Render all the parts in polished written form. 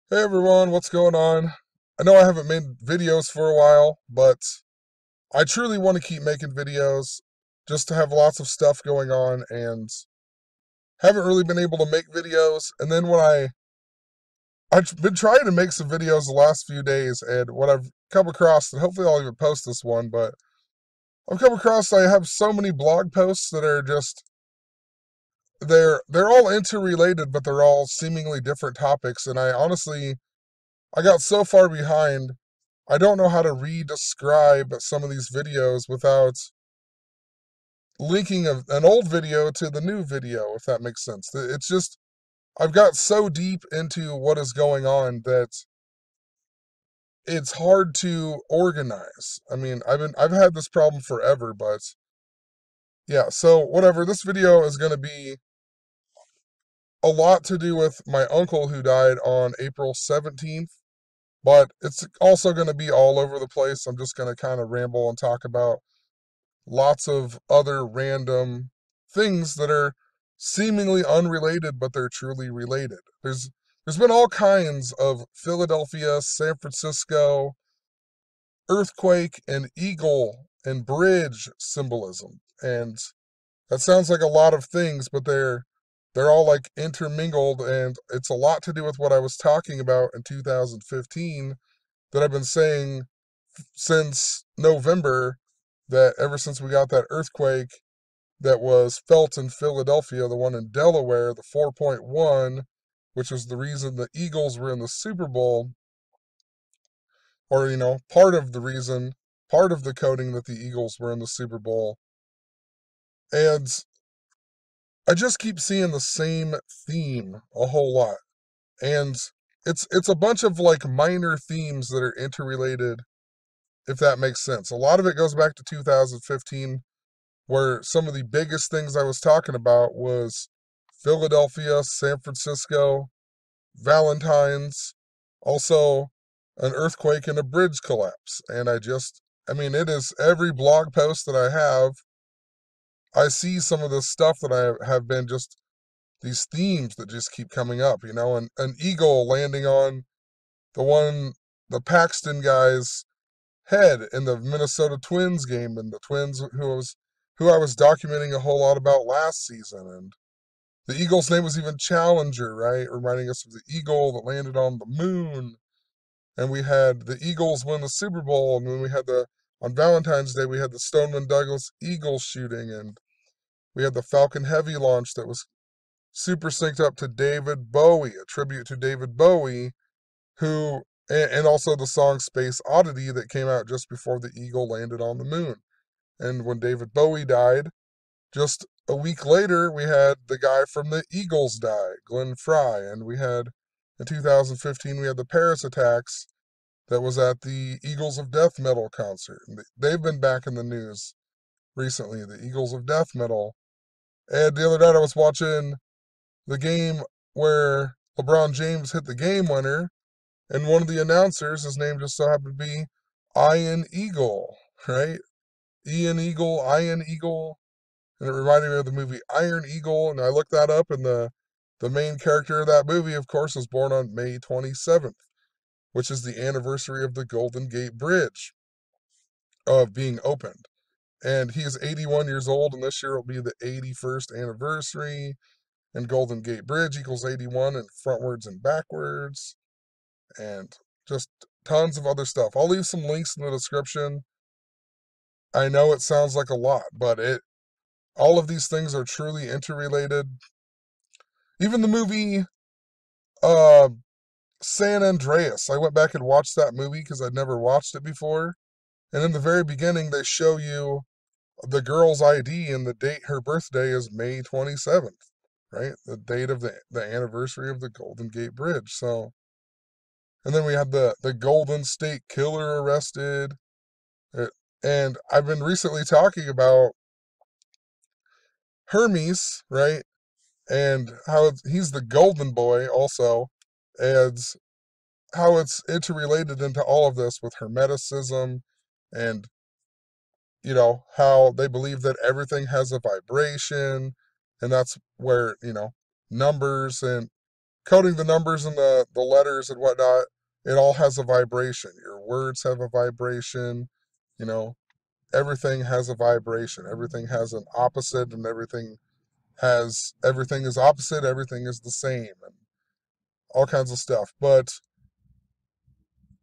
Hey everyone, what's going on? I know I haven't made videos for a while, but I truly want to keep making videos just to have lots of stuff going on and haven't really been able to make videos. And then I've been trying to make some videos the last few days, and what I've come across, and hopefully I'll even post this one, but I've come across I have so many blog posts that are just they're all interrelated, but they're all seemingly different topics, and I got so far behind. I don't know how to re-describe some of these videos without linking an old video to the new video, if that makes sense. It's just, I've got so deep into what is going on that it's hard to organize. I mean, I've had this problem forever, but yeah, so whatever. This video is going to be a lot to do with my uncle who died on April 17th, but it's also going to be all over the place. I'm just going to kind of ramble and talk about lots of other random things that are seemingly unrelated, but they're truly related. There's been all kinds of Philadelphia, San Francisco, earthquake and eagle and bridge symbolism. And that sounds like a lot of things, but they're all like intermingled, and it's a lot to do with what I was talking about in 2015 that I've been saying since November, that ever since we got that earthquake that was felt in Philadelphia, the one in Delaware, the 4.1, which was the reason the Eagles were in the Super Bowl, or, part of the reason, part of the coding that the Eagles were in the Super Bowl. And I just keep seeing the same theme a whole lot. And it's a bunch of like minor themes that are interrelated, if that makes sense. A lot of it goes back to 2015, where some of the biggest things I was talking about was Philadelphia, San Francisco, Valentine's, also an earthquake and a bridge collapse. And I mean, it is every blog post that I have, I see some of the stuff that I have been just these themes that just keep coming up, and an eagle landing on the one, the Paxton guy's head in the Minnesota Twins game, and the Twins who I was documenting a whole lot about last season. And the Eagle's name was even Challenger, right? Reminding us of the eagle that landed on the moon. And we had the Eagles win the Super Bowl, and then we had on Valentine's Day we had the Stoneman Douglas Eagle shooting, and we had the Falcon Heavy launch that was super synced up to David Bowie, a tribute to David Bowie, who and also the song Space Oddity that came out just before the Eagle landed on the moon. And when David Bowie died, just a week later, we had the guy from the Eagles die, Glenn Frey. And we had, in 2015, we had the Paris attacks that was at the Eagles of Death Metal concert. And they've been back in the news recently, the Eagles of Death Metal. And the other night I was watching the game where LeBron James hit the game winner, and one of the announcers, his name just so happened to be Ian Eagle, right? Ian Eagle, Ian Eagle. And it reminded me of the movie Iron Eagle, and I looked that up, and the main character of that movie, of course, was born on May 27th, which is the anniversary of the Golden Gate Bridge of being opened. And he is 81 years old, and this year will be the 81st anniversary. And Golden Gate Bridge equals 81 and frontwards and backwards, and just tons of other stuff. I'll leave some links in the description. I know it sounds like a lot, but all of these things are truly interrelated. Even the movie uh, San Andreas, I went back and watched that movie because I'd never watched it before. And in the very beginning, they show you the girl's ID, and the date her birthday is May 27th, right? The date of the anniversary of the Golden Gate Bridge. So, and then we had the Golden State Killer arrested. Uh, And I've been recently talking about Hermes, right? And how he's the golden boy also, and how it's interrelated into all of this with Hermeticism, and how they believe that everything has a vibration, and that's where numbers and coding the numbers and the letters and whatnot, it all has a vibration. Your words have a vibration, you know, everything has a vibration. Everything has an opposite, and everything is opposite, everything is the same, and all kinds of stuff. But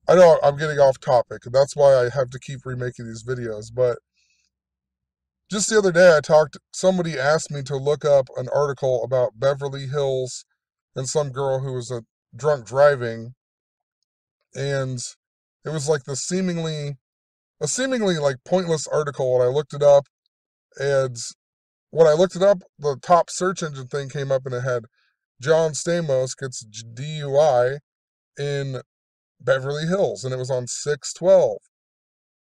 I know I'm getting off topic, and that's why I have to keep remaking these videos. But just the other day, somebody asked me to look up an article about Beverly Hills and some girl who was a drunk driving, and it was like a seemingly like pointless article. And I looked it up, and when I looked it up, the top search engine thing came up, and it had John Stamos gets DUI in Beverly Hills, and it was on 6/12.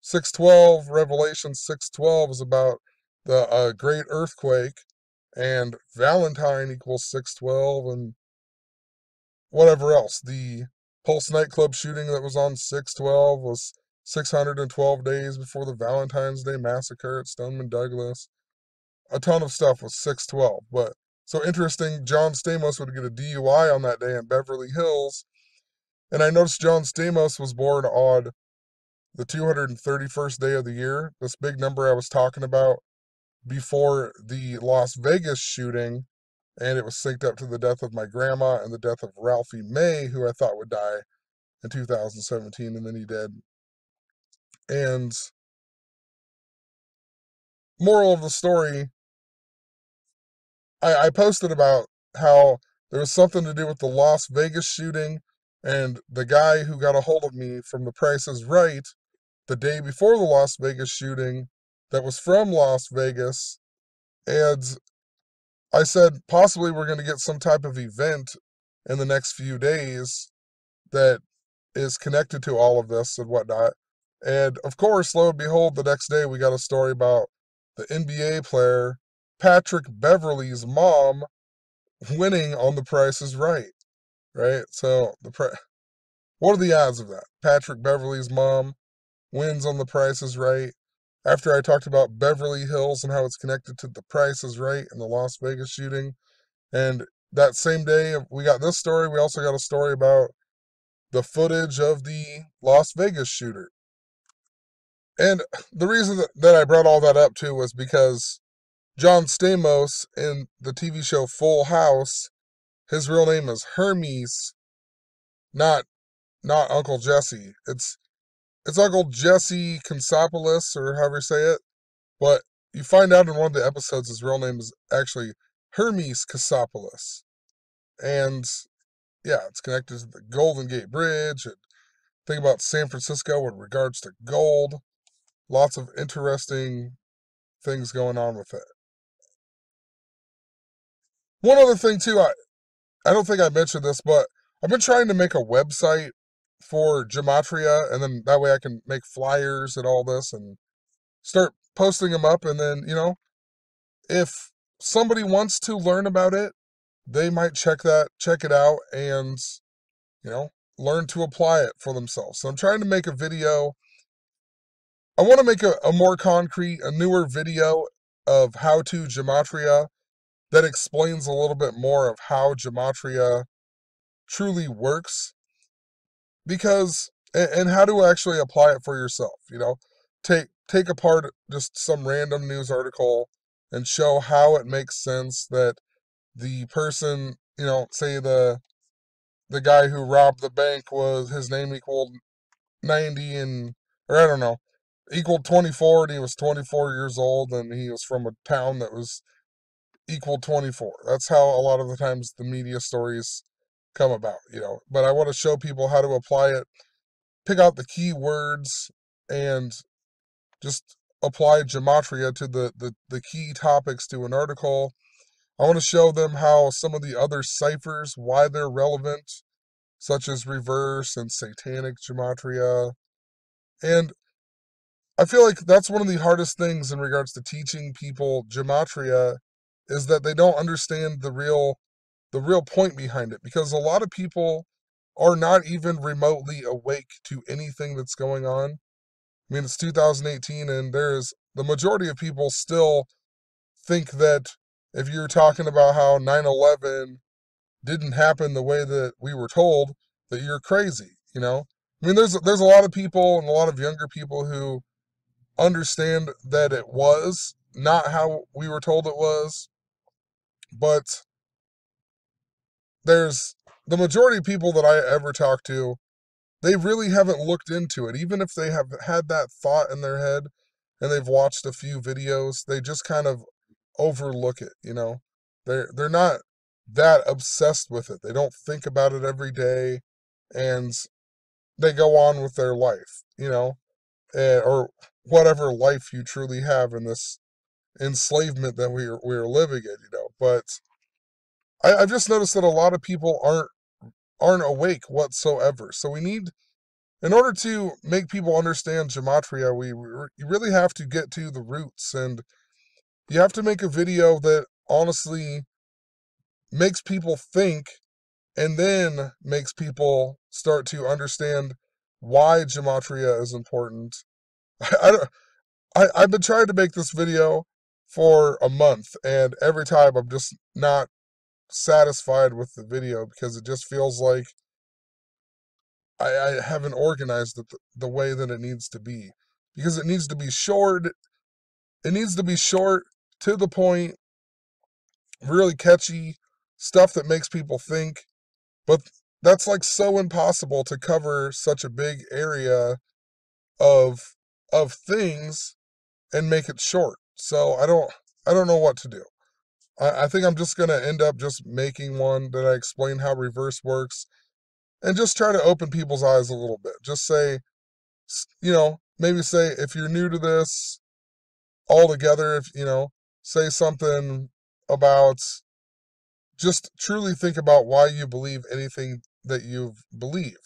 6/12, Revelation 6/12 is about the great earthquake, and Valentine equals 6/12, and whatever else. The Pulse nightclub shooting that was on 6/12 was 612 days before the Valentine's Day massacre at Stoneman Douglas. A ton of stuff was 6/12, but so interesting, John Stamos would get a DUI on that day in Beverly Hills. And I noticed John Stamos was born on the 231st day of the year, this big number I was talking about before the Las Vegas shooting, and it was synced up to the death of my grandma and the death of Ralphie May, who I thought would die in 2017, and then he did. And moral of the story, I posted about how there was something to do with the Las Vegas shooting, and the guy who got a hold of me from The Price is Right the day before the Las Vegas shooting that was from Las Vegas. And I said, possibly we're going to get some type of event in the next few days that is connected to all of this and whatnot. And of course, lo and behold, the next day we got a story about the NBA player Patrick Beverley's mom winning on The Price is Right, right? So what are the odds of that? Patrick Beverley's mom wins on The Price is Right. After I talked about Beverly Hills and how it's connected to The Price is Right and the Las Vegas shooting. And that same day we got this story, we also got a story about the footage of the Las Vegas shooter. And the reason that I brought all that up too was because John Stamos in the TV show Full House, his real name is Hermes, not Uncle Jesse. It's Uncle Jesse Consopoulos, or however you say it. But you find out in one of the episodes his real name is actually Hermes Consopoulos. And yeah, it's connected to the Golden Gate Bridge. And think about San Francisco in regards to gold. Lots of interesting things going on with it. One other thing too, I don't think I mentioned this, but I've been trying to make a website for Gematria, and then that way I can make flyers and all this and start posting them up. And then, if somebody wants to learn about it, they might check it out, and, learn to apply it for themselves. So I'm trying to make a video. I want to make a more concrete, a newer video of how to Gematria that explains a little bit more of how Gematria truly works, because and how to actually apply it for yourself. Take apart just some random news article and show how it makes sense that the person, say the guy who robbed the bank, was his name equaled 90, and or I don't know, equaled 24, and he was 24 years old, and he was from a town that was equal 24. That's how a lot of the times the media stories come about. But I want to show people how to apply it, pick out the key words, and just apply gematria to the key topics to an article. I want to show them how some of the other ciphers, why they're relevant, such as reverse and satanic gematria. And I feel like that's one of the hardest things in regards to teaching people gematria, is that they don't understand the real point behind it, because a lot of people are not even remotely awake to anything that's going on. I mean, it's 2018, and the majority of people still think that if you're talking about how 9/11 didn't happen the way that we were told, that you're crazy, you know? I mean, there's a lot of people and a lot of younger people who understand that it was not how we were told it was, but there's the majority of people that I ever talk to, they really haven't looked into it. Even if they have had that thought in their head and they've watched a few videos, they just kind of overlook it, you know. They're not that obsessed with it. They don't think about it every day, and they go on with their life, you know, or whatever life you truly have in this enslavement that we're living in, you know. But I've just noticed that a lot of people aren't awake whatsoever. So we need, in order to make people understand gematria, you really have to get to the roots, and you have to make a video that honestly makes people think, and then makes people start to understand why gematria is important. I don't, I've been trying to make this video for a month, and every time I'm just not satisfied with the video because it just feels like I haven't organized it the way that it needs to be. Because it needs to be short. It needs to be short, to the point, really catchy, stuff that makes people think. But that's like so impossible to cover such a big area of things and make it short. So I don't know what to do. I think I'm just gonna end up just making one that I explain how reverse works, and just try to open people's eyes a little bit. Just say, you know, maybe say, if you're new to this altogether, if, you know, say something about, just truly think about why you believe anything that you believe.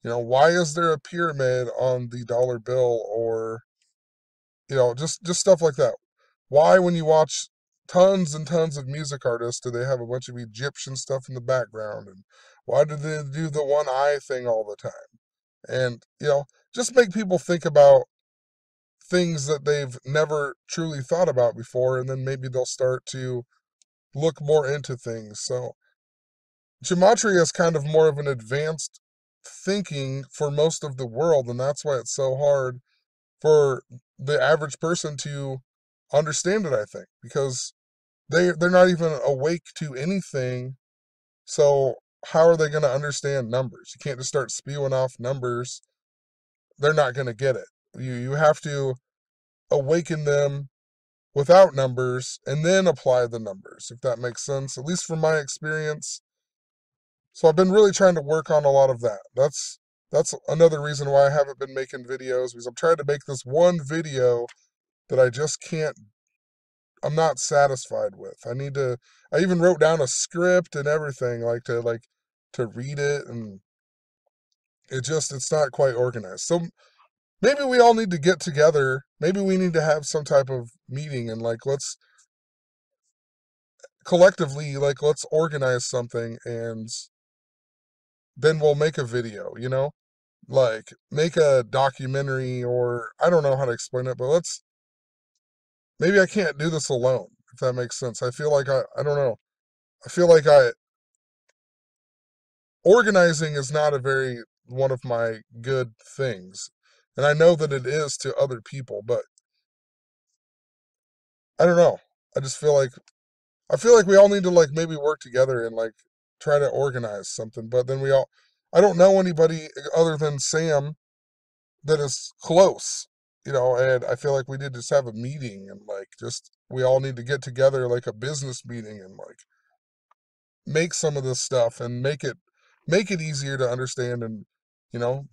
You know, why is there a pyramid on the dollar bill, or, you know, just stuff like that. Why, when you watch tons and tons of music artists, do they have a bunch of Egyptian stuff in the background? And why do they do the one eye thing all the time? And, you know, just make people think about things that they've never truly thought about before, and then maybe they'll start to look more into things. So, gematria is kind of more of an advanced thinking for most of the world, and that's why it's so hard for the average person to understand it, I think, because they're not even awake to anything. So how are they going to understand numbers? You can't just start spewing off numbers. They're not going to get it. You have to awaken them without numbers and then apply the numbers, if that makes sense, at least from my experience. So I've been really trying to work on a lot of that. That's another reason why I haven't been making videos, because I'm trying to make this one video that I just can't, I'm not satisfied with. I even wrote down a script and everything, to read it, and it's not quite organized. So maybe we all need to get together. Maybe we need to have some type of meeting, and let's collectively, let's organize something, and then we'll make a video, you know? Like, make a documentary, or I don't know how to explain it, but maybe I can't do this alone, if that makes sense. I feel like I don't know. I feel like organizing is not a very one of my good things. And I know that it is to other people, but I don't know. I just I feel like we all need to maybe work together and try to organize something. But then I don't know anybody other than Sam that is close, you know, and I feel like we need to just have a meeting, and just we all need to get together, like a business meeting, and make some of this stuff and make it easier to understand, and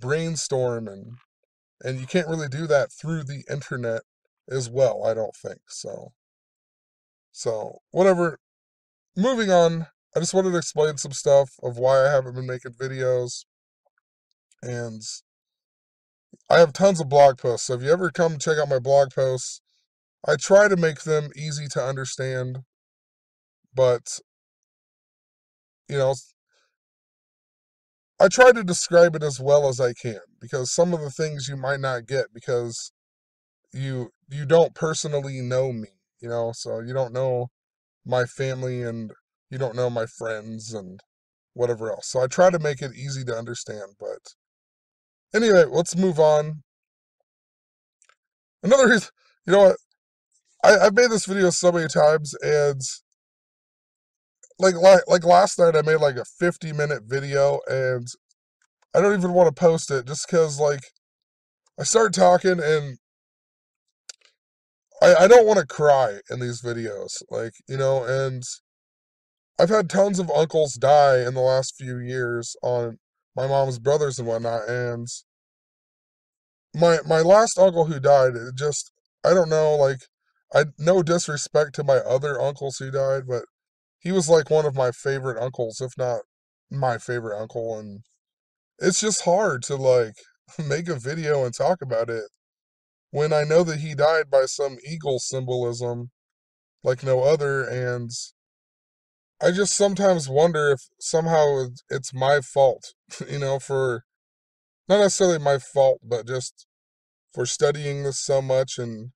brainstorm, and you can't really do that through the internet as well, I don't think. So whatever, moving on. I just wanted to explain some stuff of why I haven't been making videos, and I have tons of blog posts. So if you ever come check out my blog posts, I try to make them easy to understand, but you know, I try to describe it as well as I can, because some of the things you might not get because you don't personally know me, so you don't know my family, and you don't know my friends, and whatever else. So I try to make it easy to understand. But anyway, let's move on. Another reason, you know what? I've made this video so many times, and like last night, I made like a 50-minute video, and I don't even want to post it just because like I start talking and I don't want to cry in these videos, like, you know, and I've had tons of uncles die in the last few years on my mom's brothers and whatnot, and my last uncle who died, it just, I don't know, like, I no disrespect to my other uncles who died, but he was like one of my favorite uncles, if not my favorite uncle, and it's just hard to like make a video and talk about it when I know that he died by some eagle symbolism like no other, and I just sometimes wonder if somehow it's my fault, you know, for not necessarily my fault, but just for studying this so much and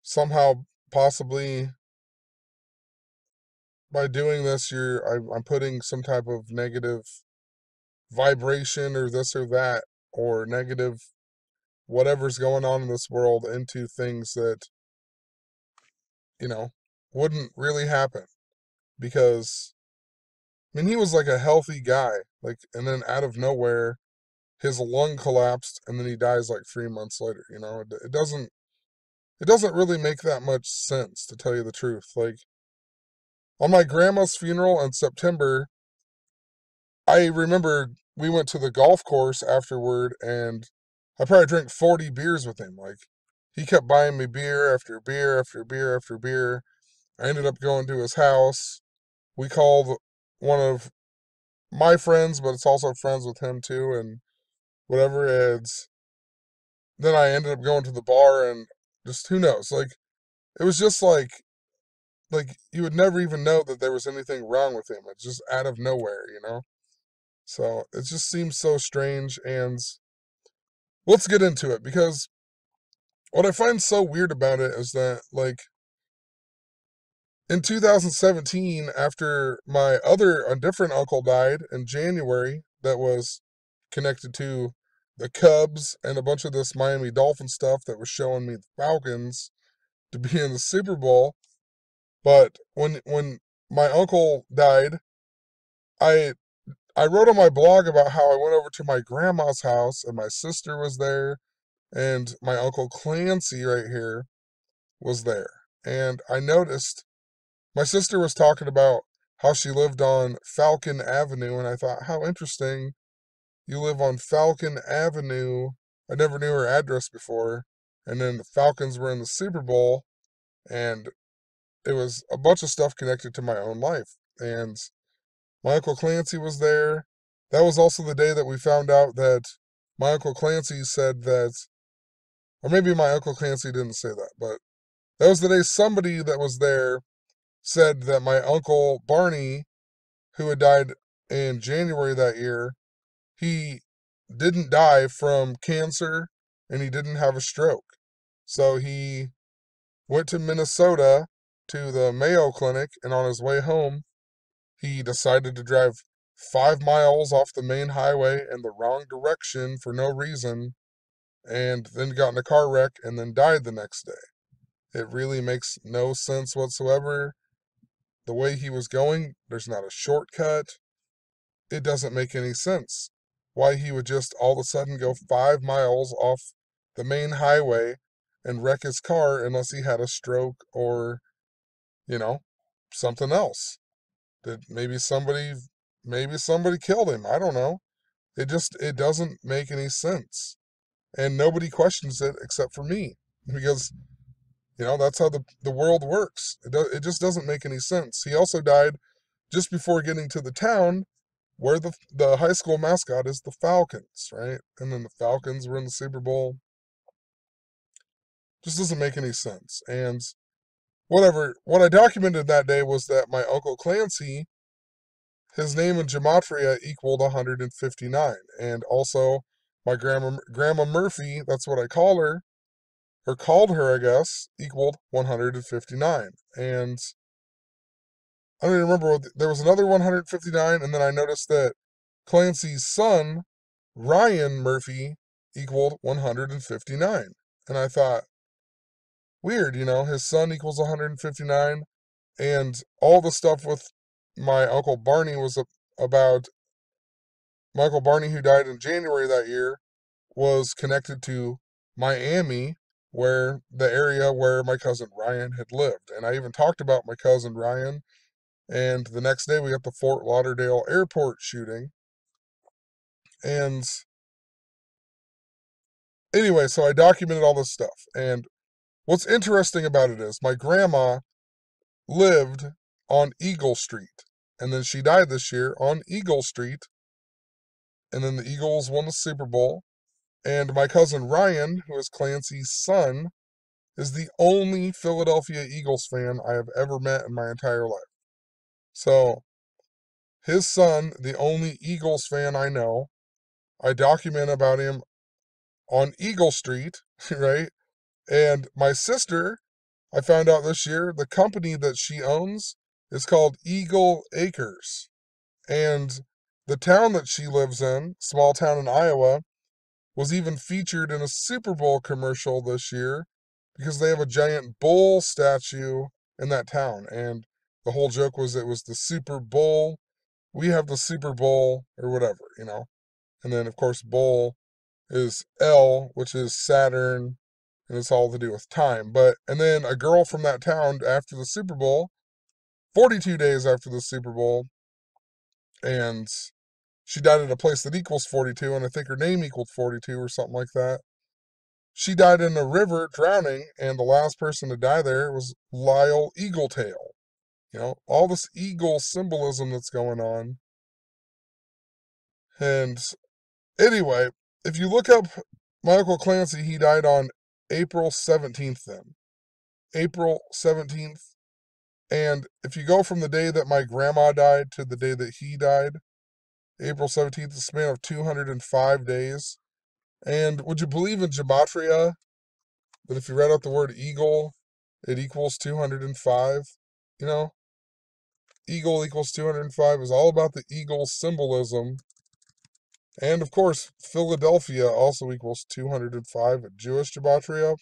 somehow possibly by doing this I'm putting some type of negative vibration or this or that or negative whatever's going on in this world into things that, you know, wouldn't really happen because I mean he was like a healthy guy, like, and then out of nowhere his lung collapsed and then he dies like 3 months later, you know. It doesn't really make that much sense, to tell you the truth. Like, on my grandma's funeral in September, I remember we went to the golf course afterward, and I probably drank 40 beers with him. Like, he kept buying me beer after beer after beer after beer. I ended up going to his house. We called one of my friends, but it's also friends with him too, and whatever. And then I ended up going to the bar, and just who knows? Like, it was just like you would never even know that there was anything wrong with him. It's just out of nowhere, you know? So it just seems so strange, and let's get into it because what I find so weird about it is that, like, in 2017, after my other, a different uncle died in January that was connected to the Cubs and a bunch of this Miami Dolphin stuff that was showing me the Falcons to be in the Super Bowl. But when my uncle died, I I wrote on my blog about how I went over to my grandma's house and my sister was there and my uncle Clancy right here was there. And I noticed my sister was talking about how she lived on Falcon Avenue, and I thought, how interesting. You live on Falcon Avenue. I never knew her address before. And then the Falcons were in the Super Bowl, and it was a bunch of stuff connected to my own life. And my Uncle Clancy was there. That was also the day that we found out that my Uncle Clancy said that, or maybe my Uncle Clancy didn't say that, but that was the day somebody that was there said that my Uncle Barney, who had died in January that year, he didn't die from cancer and he didn't have a stroke. So he went to Minnesota to the Mayo Clinic, and on his way home, he decided to drive 5 miles off the main highway in the wrong direction for no reason, and then got in a car wreck and then died the next day. It really makes no sense whatsoever. The way he was going, there's not a shortcut. It doesn't make any sense. Why he would just all of a sudden go 5 miles off the main highway and wreck his car unless he had a stroke or, you know, something else. That maybe somebody killed him. I don't know. It doesn't make any sense. And nobody questions it except for me. Because, you know, that's how the world works. It just doesn't make any sense. He also died just before getting to the town where the high school mascot is the Falcons, right? And then the Falcons were in the Super Bowl. Just doesn't make any sense. And whatever, what I documented that day was that my Uncle Clancy, his name in gematria equaled 159. And also my grandma Murphy, that's what I call her, or called her, I guess, equaled 159. And I don't even remember there was another 159, and then I noticed that Clancy's son, Ryan Murphy, equaled 159. And I thought, weird, his son equals 159, and all the stuff with my Uncle Barney was about Michael Barney, who died in January that year, was connected to Miami, where the area where my cousin Ryan had lived. And I even talked about my cousin Ryan. And the next day we got the Fort Lauderdale airport shooting. And anyway, so I documented all this stuff. And what's interesting about it is my grandma lived on Eagle Street. And then she died this year on Eagle Street. And then the Eagles won the Super Bowl. And my cousin Ryan, who is Clancy's son, is the only Philadelphia Eagles fan I have ever met in my entire life. So, his son, the only Eagles fan I know, I document about him on Eagle Street, right? And my sister, I found out this year, the company that she owns is called Eagle Acres. And the town that she lives in, small town in Iowa, was even featured in a Super Bowl commercial this year because they have a giant bull statue in that town. And the whole joke was it was the Super Bowl. We have the Super Bowl or whatever. And then, of course, bull is L, which is Saturn, and it's all to do with time. And then a girl from that town after the Super Bowl, 42 days after the Super Bowl, and she died at a place that equals 42, and I think her name equaled 42 or something like that. She died in a river drowning, and the last person to die there was Lyle Eagletail. All this eagle symbolism that's going on. And anyway, if you look up my Uncle Clancy, he died on April 17th then. April 17th. And if you go from the day that my grandma died to the day that he died, April 17th, a span of 205 days. And would you believe in gematria that if you read out the word eagle, it equals 205? Eagle equals 205 is all about the eagle symbolism. And of course, Philadelphia also equals 205 at Jewish gematria.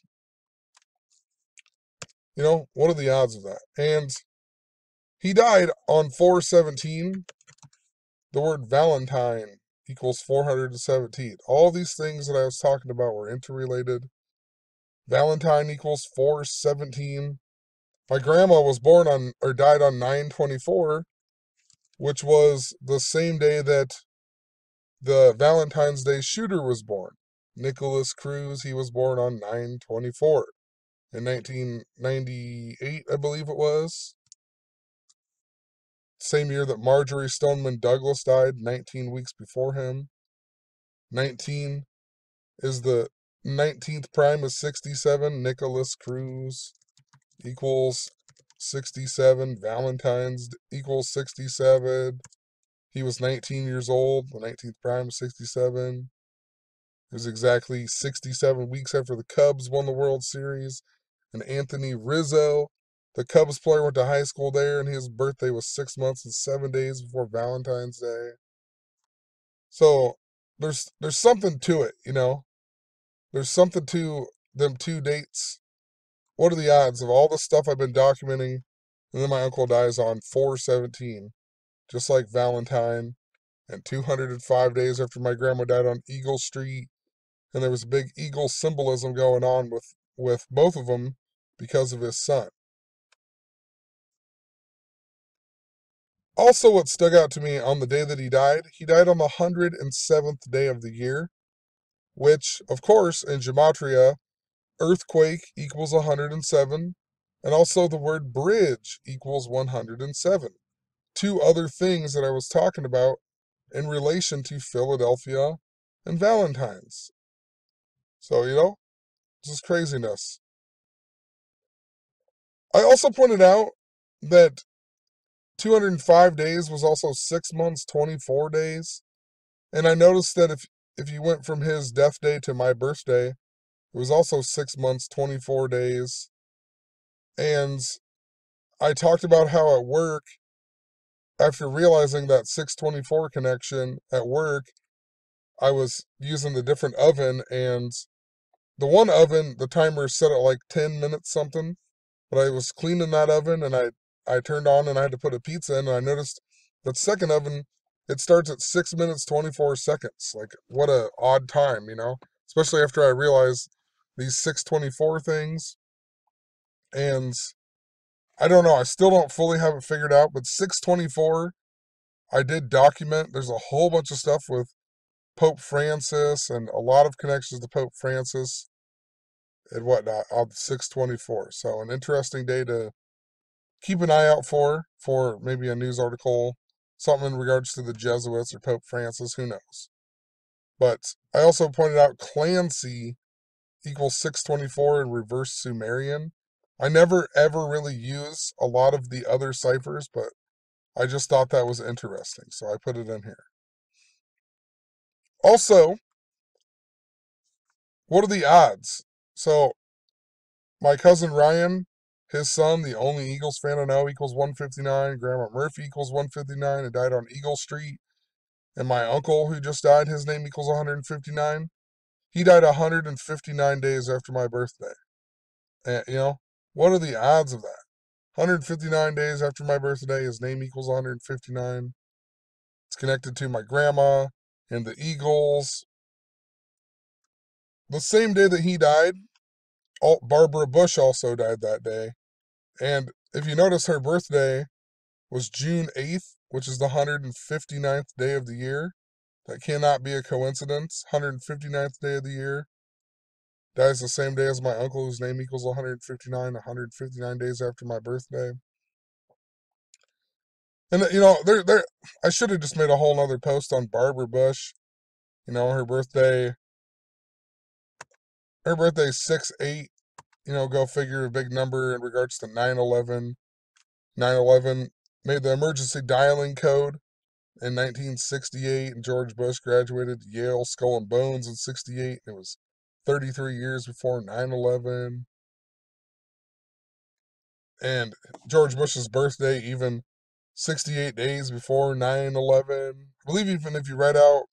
What are the odds of that? And he died on 4/17. The word Valentine equals 417. All these things that I was talking about were interrelated. Valentine equals 4/17. My grandma was born on, or died on 9/24, which was the same day that the Valentine's Day shooter was born. Nicholas Cruz, he was born on 9/24 in 1998, I believe it was. Same year that Marjorie Stoneman Douglas died, 19 weeks before him. 19 is the 19th prime is 67. Nicholas Cruz equals 67. Valentine's equals 67. He was 19 years old. The 19th prime is 67. It was exactly 67 weeks after the Cubs won the World Series. And Anthony Rizzo, the Cubs player, went to high school there, and his birthday was 6 months and 7 days before Valentine's Day. So there's something to it, There's something to them two dates. What are the odds of all the stuff I've been documenting, and then my uncle dies on 4/17, just like Valentine, and 205 days after my grandma died on Eagle Street, and there was big eagle symbolism going on with both of them because of his son. Also, what stuck out to me on the day that he died on the 107th day of the year, which, of course, in gematria, earthquake equals 107, and also the word bridge equals 107. Two other things that I was talking about in relation to Philadelphia and Valentine's. So, this is craziness. I also pointed out that 205 days was also 6 months, 24 days. And I noticed that if you went from his death day to my birthday, it was also 6 months, 24 days. And I talked about how at work, after realizing that 624 connection at work, I was using the different oven, and the one oven, the timer set at like 10 minutes something, but I was cleaning that oven and I turned on and I had to put a pizza in, and I noticed that second oven, it starts at 6 minutes 24 seconds. Like, what a odd time, you know? Especially after I realized these 624 things. And I don't know, I still don't fully have it figured out, but 624, I did document. There's a whole bunch of stuff with Pope Francis and a lot of connections to Pope Francis and whatnot on 624. So an interesting day to keep an eye out for maybe a news article, something in regards to the Jesuits or Pope Francis, who knows. But I also pointed out Clancy equals 624 in reverse Sumerian. I never ever really use a lot of the other ciphers, but I just thought that was interesting, so I put it in here. Also, what are the odds? So, my cousin Ryan, his son, the only Eagles fan I know, equals 159. Grandma Murphy equals 159 and died on Eagle Street. And my uncle, who just died, his name equals 159. He died 159 days after my birthday. And, you know, what are the odds of that? 159 days after my birthday, his name equals 159. It's connected to my grandma and the Eagles. The same day that he died, Barbara Bush also died that day. And if you notice, her birthday was June 8th, which is the 159th day of the year. That cannot be a coincidence. 159th day of the year. Dies the same day as my uncle, whose name equals 159, 159 days after my birthday. And, you know, I should have just made a whole nother post on Barbara Bush. You know, her birthday's 6/8. You know, go figure, a big number in regards to 9/11. 9/11 made the emergency dialing code in 1968, and George Bush graduated Yale Skull and Bones in 68. It was 33 years before 9/11. And George Bush's birthday, even 68 days before 9/11. I believe even if you write out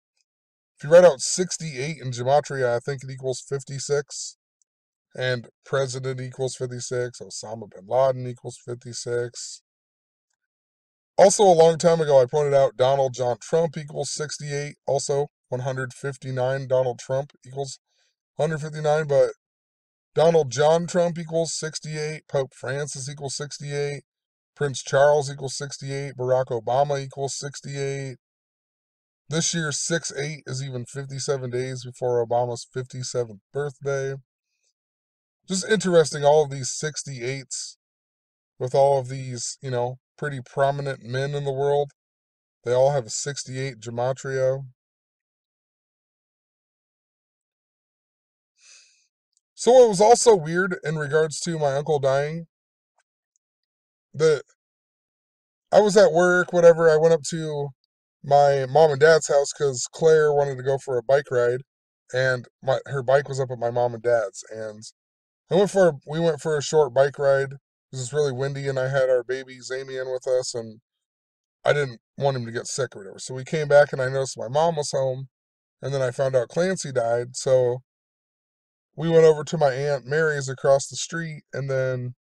68 in gematria, I think it equals 56. And president equals 56. Osama bin Laden equals 56. Also, a long time ago, I pointed out Donald John Trump equals 68. Also, 159. Donald Trump equals 159. But Donald John Trump equals 68. Pope Francis equals 68. Prince Charles equals 68. Barack Obama equals 68. This year's 6/8 is even 57 days before Obama's 57th birthday. Just interesting, all of these 68s with all of these, you know, pretty prominent men in the world. They all have 68 gematria. So it was also weird in regards to my uncle dying. That I was at work, whatever. I went up to my mom and dad's house because Claire wanted to go for a bike ride, and her bike was up at my mom and dad's. And we went for a short bike ride. It was really windy, and I had our baby Zamian with us, and I didn't want him to get sick or whatever. So we came back, and I noticed my mom was home, and then I found out Clancy died. So we went over to my Aunt Mary's across the street, and then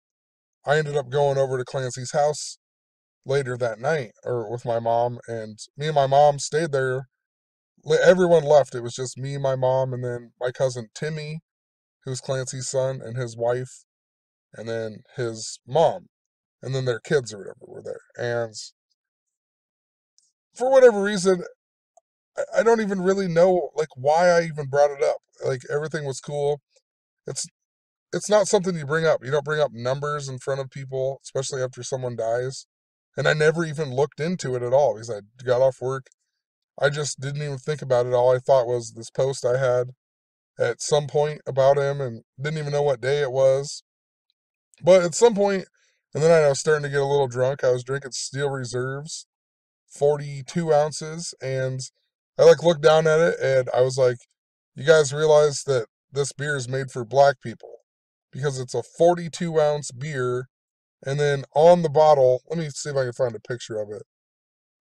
I ended up going over to Clancy's house later that night, or with my mom, and me and my mom stayed there. Everyone left. It was just me, my mom, and then my cousin Timmy, who's Clancy's son, and his wife, and then his mom, and then their kids or whatever were there. And for whatever reason, I don't even really know like why I even brought it up. Like, everything was cool. It's it's not something you bring up. You don't bring up numbers in front of people, especially after someone dies. And I never even looked into it at all because I got off work. I just didn't even think about it. All I thought was this post I had at some point about him, and didn't even know what day it was. But at some point, and then I was starting to get a little drunk. I was drinking Steel Reserves, 42 ounces, and I like looked down at it and I was like, you guys realize that this beer is made for black people because it's a 42 ounce beer. And then on the bottle, let me see if I can find a picture of it.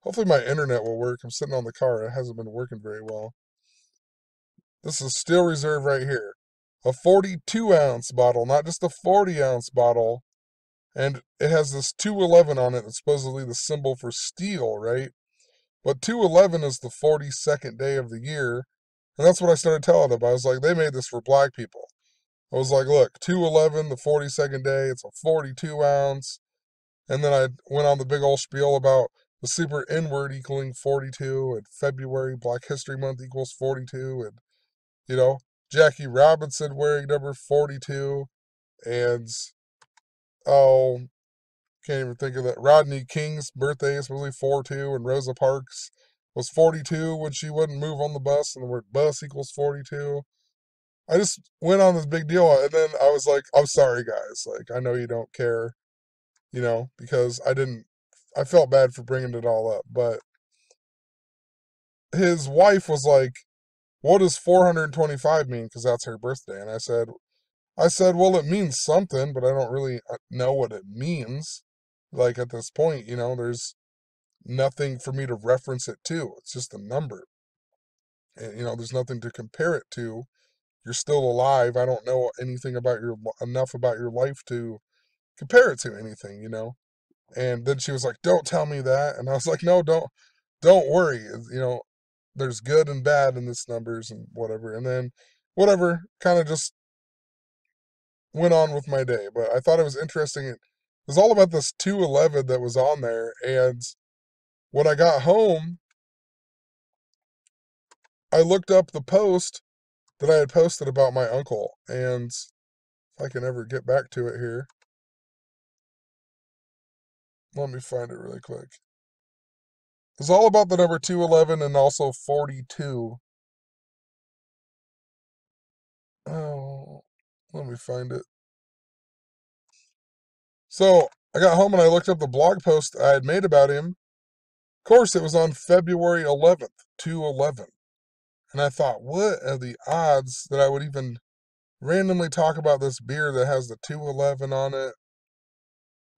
Hopefully my internet will work. I'm sitting on the car. It hasn't been working very well. This is Steel Reserve right here. A 42-ounce bottle, not just a 40-ounce bottle. And it has this 211 on it. It's supposedly the symbol for steel, right? But 211 is the 42nd day of the year. And that's what I started telling them. I was like, they made this for black people. I was like, look, 211, the 42nd day, it's a 42 ounce. And then I went on the big old spiel about the super N word equaling 42, and February, Black History Month equals 42, and, you know, Jackie Robinson wearing number 42, and, oh, can't even think of that. Rodney King's birthday is supposedly 4-2, and Rosa Parks was 42 when she wouldn't move on the bus, and the word bus equals 42. I just went on this big deal, and then I was like, I'm sorry, guys. Like, I know you don't care, because I felt bad for bringing it all up. But his wife was like, what does 425 mean? Because that's her birthday. And I said, well, it means something, but I don't really know what it means. Like, at this point, there's nothing for me to reference it to. It's just a number. And, there's nothing to compare it to. You're still alive. I don't know anything about enough about your life to compare it to anything. And then she was like, don't tell me that. And I was like, no, don't worry. There's good and bad in this numbers and whatever. And then whatever, kind of just went on with my day. But I thought it was interesting. It was all about this 211 that was on there. And when I got home, I looked up the post that I had posted about my uncle. And if I can ever get back to it here, let me find it really quick. It's all about the number 211 and also 42. Oh, let me find it. So I got home and I looked up the blog post I had made about him. Of course, it was on February 11th, 211. And I thought, what are the odds that I would even randomly talk about this beer that has the 211 on it?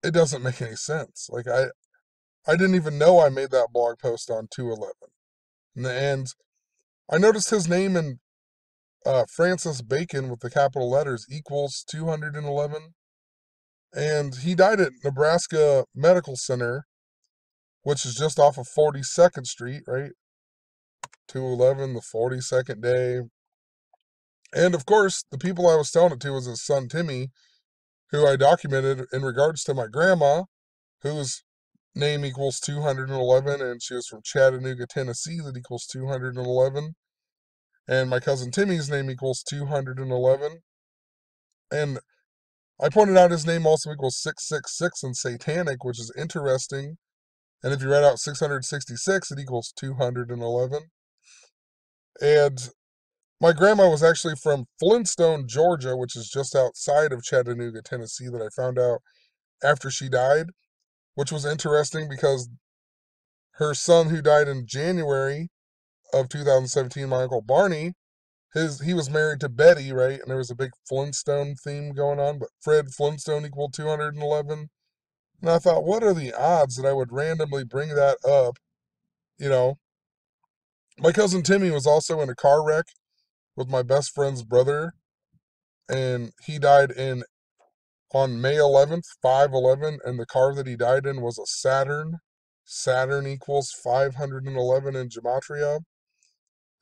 It doesn't make any sense. Like, I didn't even know I made that blog post on 211. And I noticed his name in Francis Bacon with the capital letters equals 211. And he died at Nebraska Medical Center, which is just off of 42nd Street, right? 211, the 42nd day. And of course, the people I was telling it to was his son Timmy, who I documented in regards to my grandma, whose name equals 211, and she was from Chattanooga, Tennessee, that equals 211. And my cousin Timmy's name equals 211. And I pointed out his name also equals 666 in Satanic, which is interesting. And if you write out 666, it equals 211. And my grandma was actually from Flintstone, Georgia, which is just outside of Chattanooga, Tennessee, that I found out after she died, which was interesting because her son, who died in January of 2017, my Uncle Barney, he was married to Betty, right? And there was a big Flintstone theme going on, but Fred Flintstone equaled 211. And I thought, what are the odds that I would randomly bring that up? You know, my cousin Timmy was also in a car wreck with my best friend's brother, and he died on May 11th, 5/11, and the car that he died in was a Saturn. Saturn equals 511 in gematria.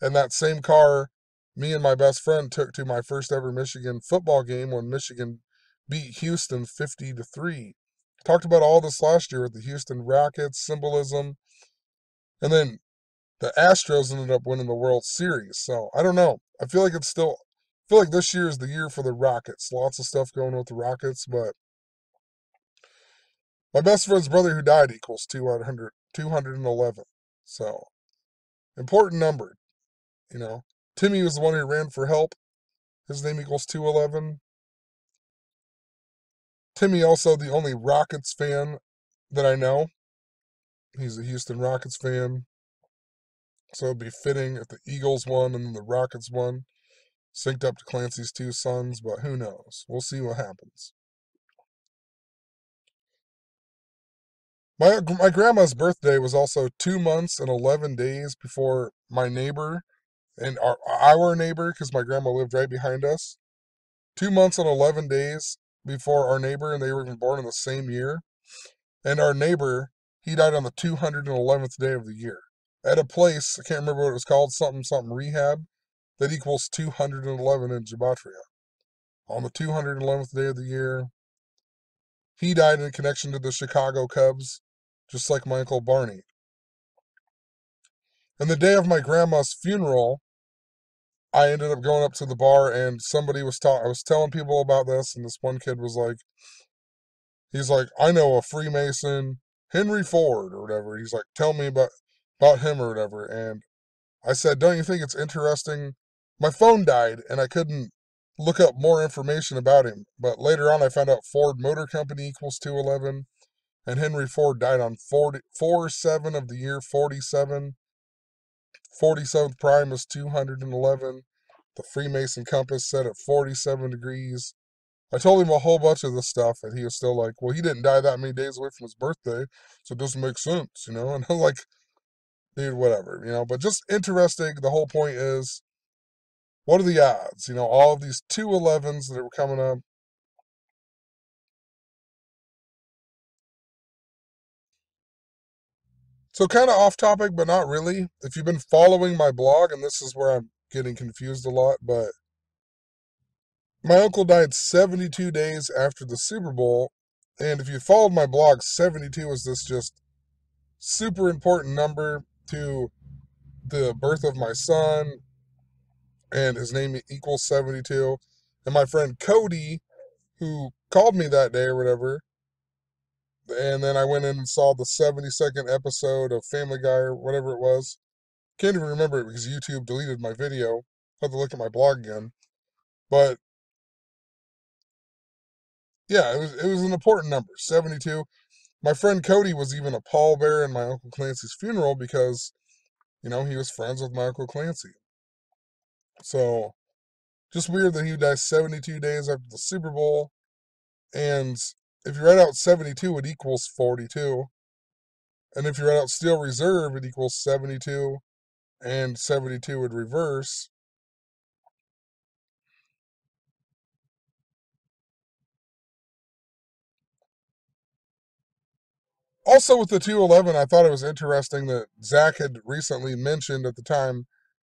And that same car, me and my best friend took to my first ever Michigan football game when Michigan beat Houston 50-3. Talked about all this last year with the Houston Rockets, symbolism, and then the Astros ended up winning the World Series. So I don't know. I feel like I feel like this year is the year for the Rockets. Lots of stuff going with the Rockets, but my best friend's brother who died equals 211. So important number, you know. Timmy was the one who ran for help. His name equals 211. Timmy also the only Rockets fan that I know. He's a Houston Rockets fan. So it'd be fitting if the Eagles won and then the Rockets won. Synced up to Clancy's two sons, but who knows? We'll see what happens. My grandma's birthday was also 2 months and 11 days before my neighbor and our neighbor, because my grandma lived right behind us. 2 months and 11 days before our neighbor, and they were even born in the same year. And our neighbor, he died on the 211th day of the year at a place, I can't remember what it was called, something something rehab, that equals 211 in Gematria. On the 211th day of the year, he died in connection to the Chicago Cubs, just like my Uncle Barney. And the day of my grandma's funeral, I ended up going up to the bar and somebody was I was telling people about this, and this one kid was like, he's like, I know a Freemason, Henry Ford or whatever. He's like, tell me about him or whatever. And I said, don't you think it's interesting? My phone died and I couldn't look up more information about him. But later on, I found out Ford Motor Company equals 211, and Henry Ford died on 4/7 of the year 47. 47th prime is 211. The Freemason compass set at 47 degrees. I told him a whole bunch of this stuff, and he was still like, well, he didn't die that many days away from his birthday, so it doesn't make sense, you know? And I'm like, dude, whatever, you know? But just interesting. The whole point is, what are the odds? You know, all of these 211s that are coming up. So, kind of off topic, but not really. If you've been following my blog, and this is where I'm getting confused a lot, but my uncle died 72 days after the Super Bowl. And if you followed my blog, 72 is this just super important number to the birth of my son, and his name equals 72. And my friend Cody, who called me that day or whatever, and then I went in and saw the 72nd episode of Family Guy or whatever it was. Can't even remember it because YouTube deleted my video. Have to look at my blog again. But yeah, it was an important number, 72. My friend Cody was even a pallbearer in my Uncle Clancy's funeral because, you know, he was friends with my Uncle Clancy. So just weird that he died 72 days after the Super Bowl. And if you write out 72, it equals 42. And if you write out Steel Reserve, it equals 72. And 72 would reverse. Also, with the 211, I thought it was interesting that Zach had recently mentioned at the time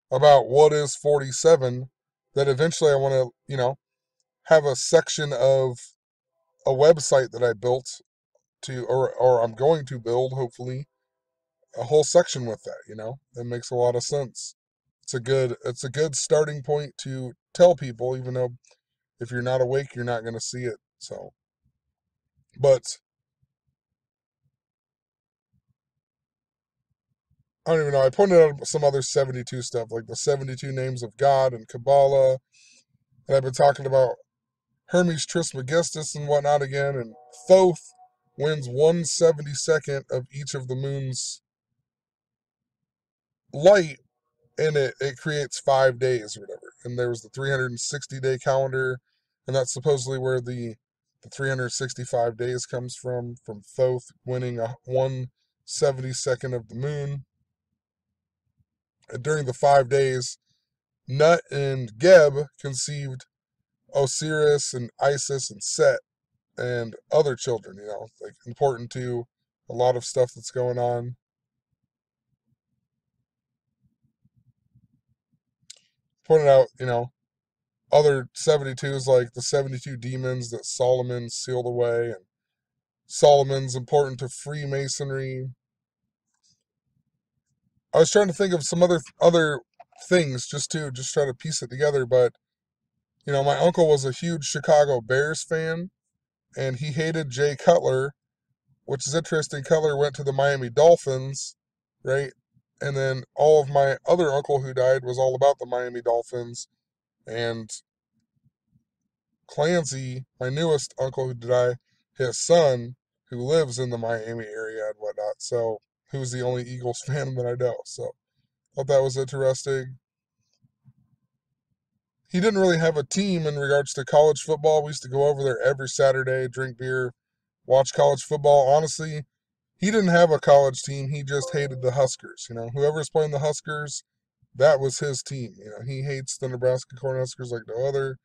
about what is 47. That eventually I want to, you know, have a section of a website that I built or I'm going to build, hopefully, a whole section with that, you know? That makes a lot of sense. It's a good starting point to tell people, even though if you're not awake, you're not going to see it. So, but I don't even know. I pointed out some other 72 stuff, like the 72 names of God and Kabbalah, and I've been talking about Hermes Trismegistus and whatnot again, and Thoth wins 1/72 of each of the moon's light, and it creates 5 days or whatever. And there was the 360-day calendar, and that's supposedly where the 365 days comes from Thoth winning a 1/72 of the moon. And during the 5 days, Nut and Geb conceived Osiris and Isis and Set and other children, you know, like important to a lot of stuff that's going on. Pointed out, you know, other 72s like the 72 demons that Solomon sealed away, and Solomon's important to Freemasonry. I was trying to think of some other things just try to piece it together, but you know, my uncle was a huge Chicago Bears fan, and he hated Jay Cutler, which is interesting. Cutler went to the Miami Dolphins, right? And then all of my other uncle who died was all about the Miami Dolphins, and Clancy, my newest uncle who died, his son, who lives in the Miami area and whatnot, so who's the only Eagles fan that I know. So thought that was interesting. He didn't really have a team in regards to college football. We used to go over there every Saturday, drink beer, watch college football. Honestly, he didn't have a college team. He just hated the Huskers. You know, whoever's playing the Huskers, that was his team. You know, he hates the Nebraska Cornhuskers like no other,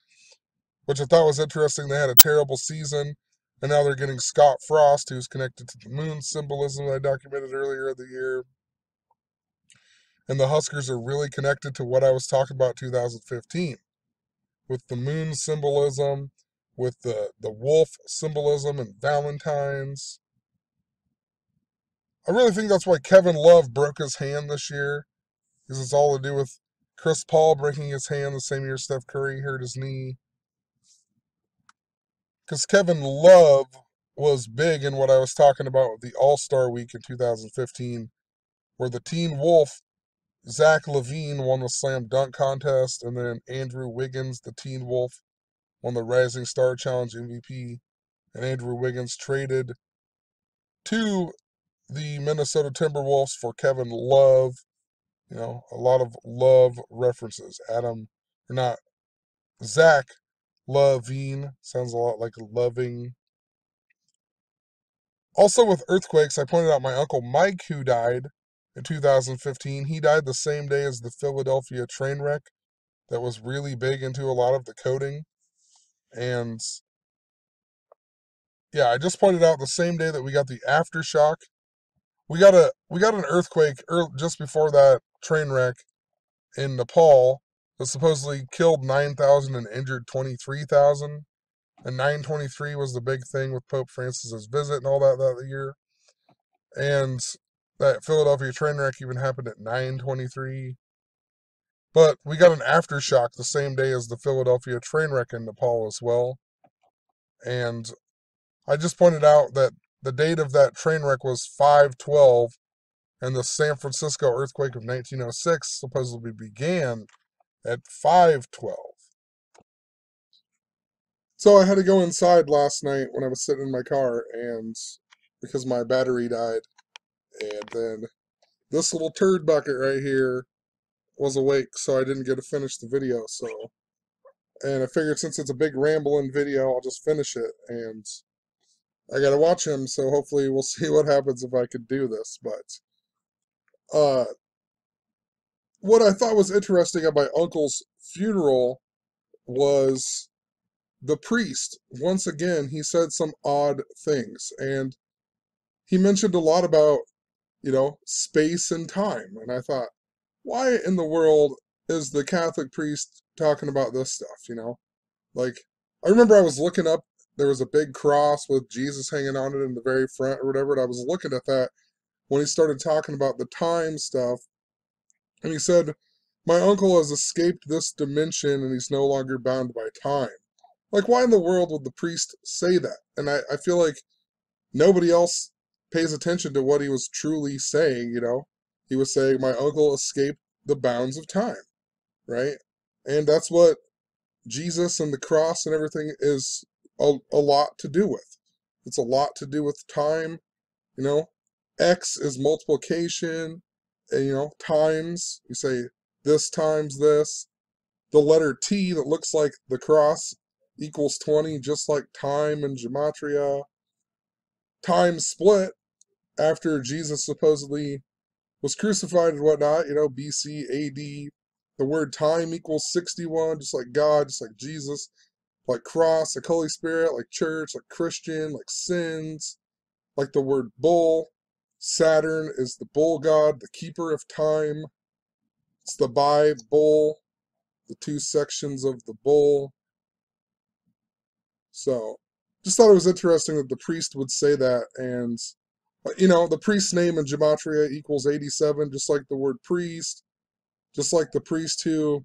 which I thought was interesting. They had a terrible season, and now they're getting Scott Frost, who's connected to the moon symbolism that I documented earlier in the year. And the Huskers are really connected to what I was talking about 2015 with the moon symbolism, with the wolf symbolism and Valentine's. I really think that's why Kevin Love broke his hand this year, because it's all to do with Chris Paul breaking his hand the same year Steph Curry hurt his knee. Because Kevin Love was big in what I was talking about with the All-Star Week in 2015, where the Teen Wolf, Zach LaVine, won the slam dunk contest, and then Andrew Wiggins, the Teen Wolf, won the Rising Star Challenge MVP, and Andrew Wiggins traded to the Minnesota Timberwolves for Kevin Love. You know, a lot of love references. Zach LaVine sounds a lot like loving. Also, with earthquakes, I pointed out my Uncle Mike, who died in 2015. He died the same day as the Philadelphia train wreck that was really big into a lot of the coding. And yeah, I just pointed out the same day that we got the aftershock. We got an earthquake just before that train wreck in Nepal that supposedly killed 9,000 and injured 23,000. And 923 was the big thing with Pope Francis's visit and all that year. And that Philadelphia train wreck even happened at 923. But we got an aftershock the same day as the Philadelphia train wreck in Nepal as well. And I just pointed out that the date of that train wreck was 5/12, and the San Francisco earthquake of 1906 supposedly began at 5/12. So I had to go inside last night when I was sitting in my car, and because my battery died, and then this little turd bucket right here was awake, so I didn't get to finish the video. And I figured since it's a big rambling video, I'll just finish it, and I gotta watch him, so hopefully we'll see what happens if I could do this. But what I thought was interesting at my uncle's funeral was the priest. Once again, he said some odd things, and he mentioned a lot about, space and time. And I thought, why in the world is the Catholic priest talking about this stuff? Like, I remember I was looking up, there was a big cross with Jesus hanging on it in the very front or whatever, and I was looking at that when he started talking about the time stuff. And he said, my uncle has escaped this dimension and he's no longer bound by time. Like, why in the world would the priest say that? And I feel like nobody else pays attention to what he was truly saying. He was saying, my uncle escaped the bounds of time, right? And that's what Jesus and the cross and everything is a lot to do with. It's a lot to do with time. X is multiplication, and, times. You say this times this. The letter T that looks like the cross equals 20, just like time and gematria. Time split after Jesus supposedly was crucified and whatnot, BC, AD. The word time equals 61, just like God, just like Jesus, like cross, like Holy Spirit, like church, like Christian, like sins, like the word bull. Saturn is the bull god, the keeper of time. It's the Bible, the two sections of the bull. So, just thought it was interesting that the priest would say that, and, the priest's name in gematria equals 87, just like the word priest, just like the priest who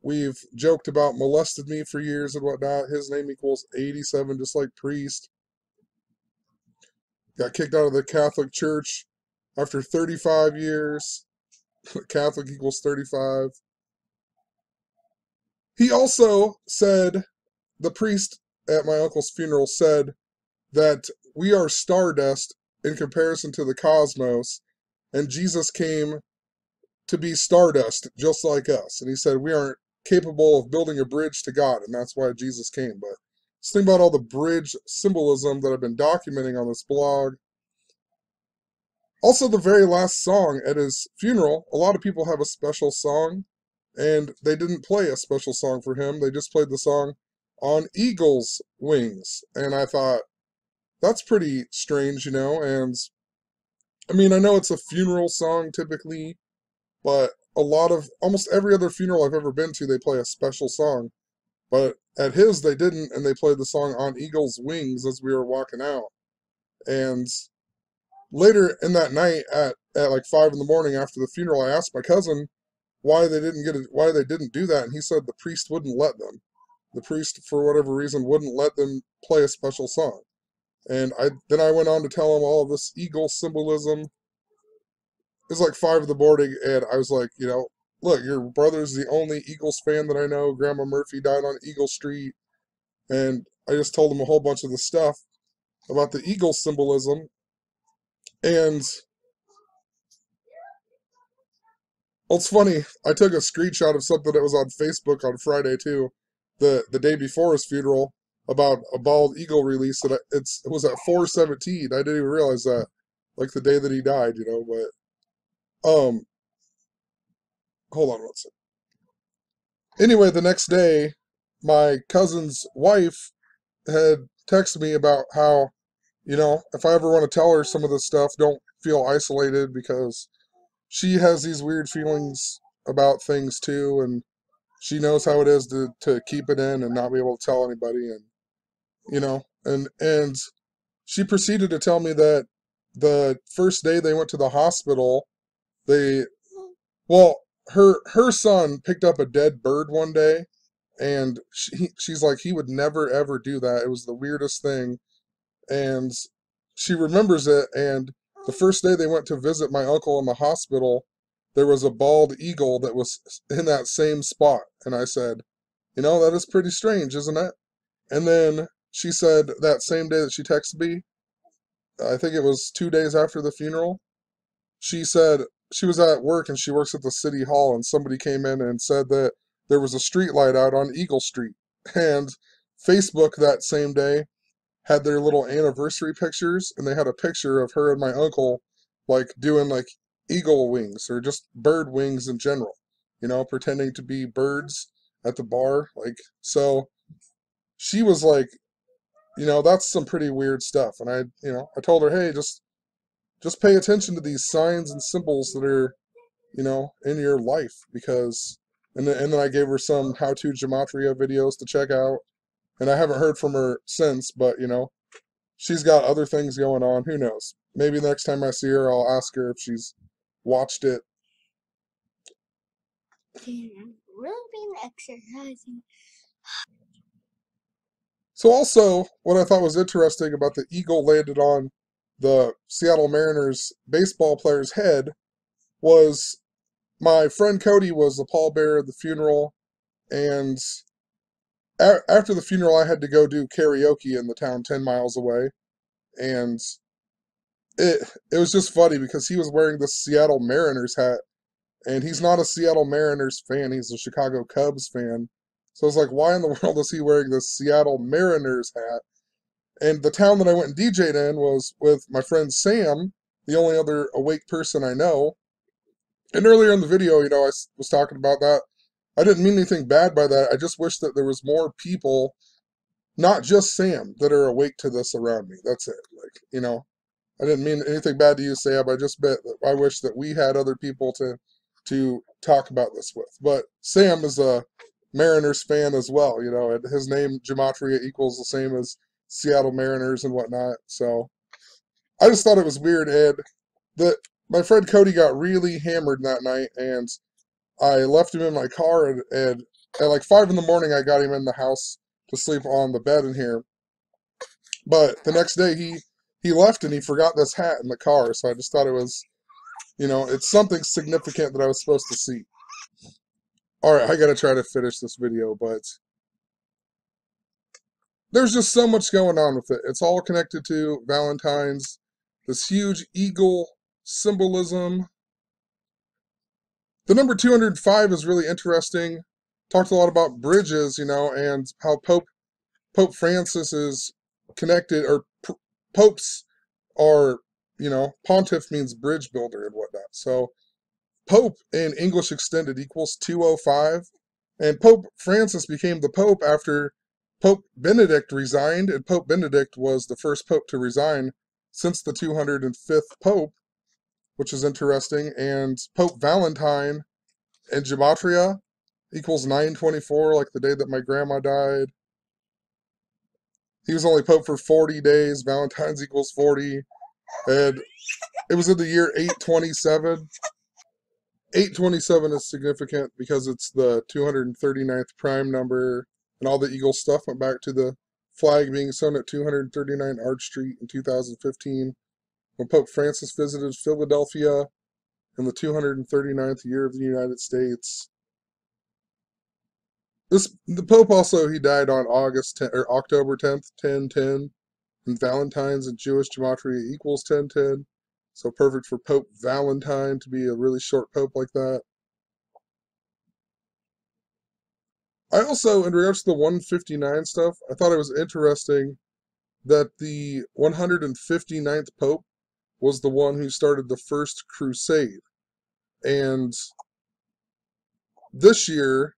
we've joked about molested me for years and whatnot, his name equals 87, just like priest. Got kicked out of the Catholic Church after 35 years. Catholic equals 35. He also said, the priest at my uncle's funeral said that we are stardust in comparison to the cosmos, and Jesus came to be stardust just like us. And he said we aren't capable of building a bridge to God, and that's why Jesus came. But just think about all the bridge symbolism that I've been documenting on this blog. Also, the very last song at his funeral, a lot of people have a special song, and they didn't play a special song for him. They just played the song On Eagle's Wings. And I thought, that's pretty strange, and I mean, I know it's a funeral song typically, but almost every other funeral I've ever been to, they play a special song. But at his, they didn't, and they played the song On Eagle's Wings as we were walking out. And later in that night, at like 5 in the morning after the funeral, I asked my cousin why they didn't do that, and he said the priest wouldn't let them. The priest, for whatever reason, wouldn't let them play a special song. And I went on to tell him all of this eagle symbolism. It was like 5 in the morning, and I was like, look, your brother's the only Eagles fan that I know. Grandma Murphy died on Eagle Street, and I just told him a whole bunch of the stuff about the eagle symbolism. And well, it's funny. I took a screenshot of something that was on Facebook on Friday too, the day before his funeral, about a bald eagle release. That it was at 4:17. I didn't even realize that, like the day that he died, But hold on one second. Anyway, the next day, my cousin's wife had texted me about how, if I ever want to tell her some of this stuff, don't feel isolated, because she has these weird feelings about things too, and she knows how it is to keep it in and not be able to tell anybody, and and she proceeded to tell me that the first day they went to the hospital, they well her son picked up a dead bird one day, and she's like, he would never ever do that. It was the weirdest thing, and she remembers it. And the first day they went to visit my uncle in the hospital, there was a bald eagle that was in that same spot. And I said, that is pretty strange, isn't it? And then she said that same day that she texted me, I think it was 2 days after the funeral, she said she was at work and she works at the city hall, and somebody came in and said that there was a street light out on Eagle Street. And Facebook that same day had their little anniversary pictures, and they had a picture of her and my uncle like doing like eagle wings or just bird wings in general, pretending to be birds at the bar. Like, so she was like, that's some pretty weird stuff. And I told her, hey, just pay attention to these signs and symbols that are, in your life, because, and then I gave her some how-to gematria videos to check out, and I haven't heard from her since, but, she's got other things going on. Who knows? Maybe the next time I see her, I'll ask her if she's watched it. Really been exercising. So also, what I thought was interesting about the eagle landed on the Seattle Mariners baseball player's head was my friend Cody was the pallbearer at the funeral, and after the funeral, I had to go do karaoke in the town 10 miles away, and it was just funny because he was wearing the Seattle Mariners hat, and he's not a Seattle Mariners fan, he's a Chicago Cubs fan. So I was like, why in the world is he wearing the Seattle Mariners hat? And the town that I went and DJ'd in was with my friend Sam, the only other awake person I know. And earlier in the video, I was talking about that. I didn't mean anything bad by that. I just wish that there was more people, not just Sam, that are awake to this around me. That's it. Like, I didn't mean anything bad to you, Sam. I wish that we had other people to talk about this with. But Sam is a Mariners fan as well, and his name, Gematria, equals the same as Seattle Mariners and whatnot. So I just thought it was weird, and that my friend Cody got really hammered that night, and I left him in my car, and at like 5 in the morning, I got him in the house to sleep on the bed in here. But the next day, he left and he forgot this hat in the car, so I just thought it was, it's something significant that I was supposed to see. All right, I gotta try to finish this video, but there's just so much going on with it. It's all connected to Valentine's, this huge eagle symbolism. The number 205 is really interesting. Talked a lot about bridges, and how Pope Francis is connected, or popes are pontiff means bridge builder and whatnot. So Pope in English extended equals 205. And Pope Francis became the Pope after Pope Benedict resigned, and Pope Benedict was the first Pope to resign since the 205th Pope, which is interesting. And Pope Valentine in Gematria equals 924, like the day that my grandma died. He was only Pope for 40 days. Valentine's equals 40. And it was in the year 827. 827 is significant because it's the 239th prime number, and all the Eagle stuff went back to the flag being sewn at 239 Arch Street in 2015 when Pope Francis visited Philadelphia in the 239th year of the United States. The Pope also, he died on October 10th, 1010, and Valentine's in Jewish gematria equals 1010. So perfect for Pope Valentine to be a really short Pope like that. I also, in regards to the 159 stuff, I thought it was interesting that the 159th Pope was the one who started the first crusade. And this year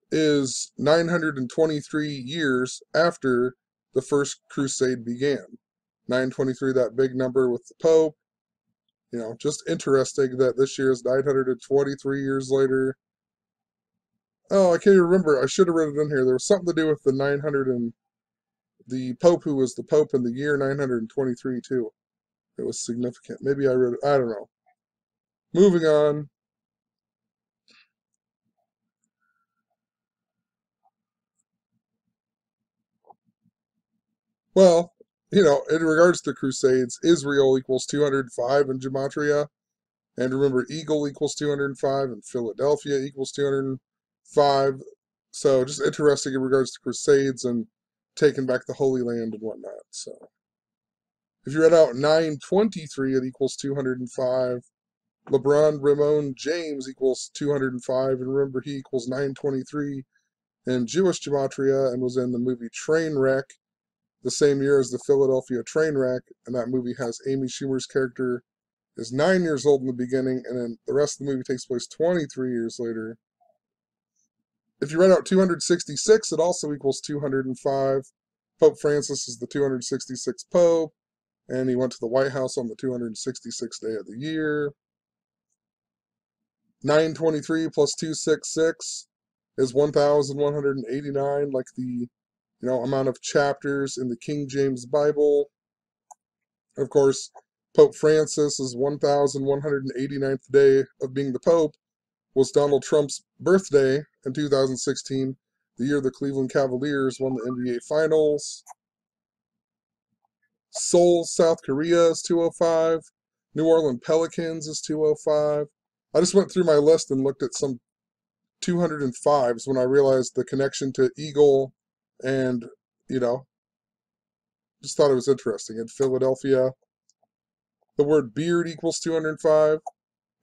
is 923 years after the first crusade began. 923, that big number with the Pope. Just interesting that this year is 923 years later. Oh, I can't even remember. I should have written it in here. There was something to do with the 900 and the Pope who was the Pope in the year 923 too. It was significant. Maybe I wrote it. I don't know. Moving on. Well, in regards to Crusades, Israel equals 205 in Gematria. And remember, Eagle equals 205 and Philadelphia equals 205. So just interesting in regards to Crusades and taking back the Holy Land and whatnot. So if you read out 923, it equals 205. LeBron Ramon James equals 205. And remember, he equals 923 in Jewish Gematria and was in the movie Trainwreck the same year as the Philadelphia Trainwreck. And that movie has Amy Schumer's character is 9 years old in the beginning, and then the rest of the movie takes place 23 years later. If you write out 266, it also equals 205. Pope Francis is the 266th Pope, and he went to the White House on the 266th day of the year. 923 plus 266 is 1,189, like the amount of chapters in the King James Bible. Of course, Pope Francis' 1,189th day of being the Pope was Donald Trump's birthday in 2016, the year the Cleveland Cavaliers won the NBA Finals. Seoul, South Korea is 205. New Orleans Pelicans is 205. I just went through my list and looked at some 205s when I realized the connection to Eagle and, just thought it was interesting. In Philadelphia, the word beard equals 205.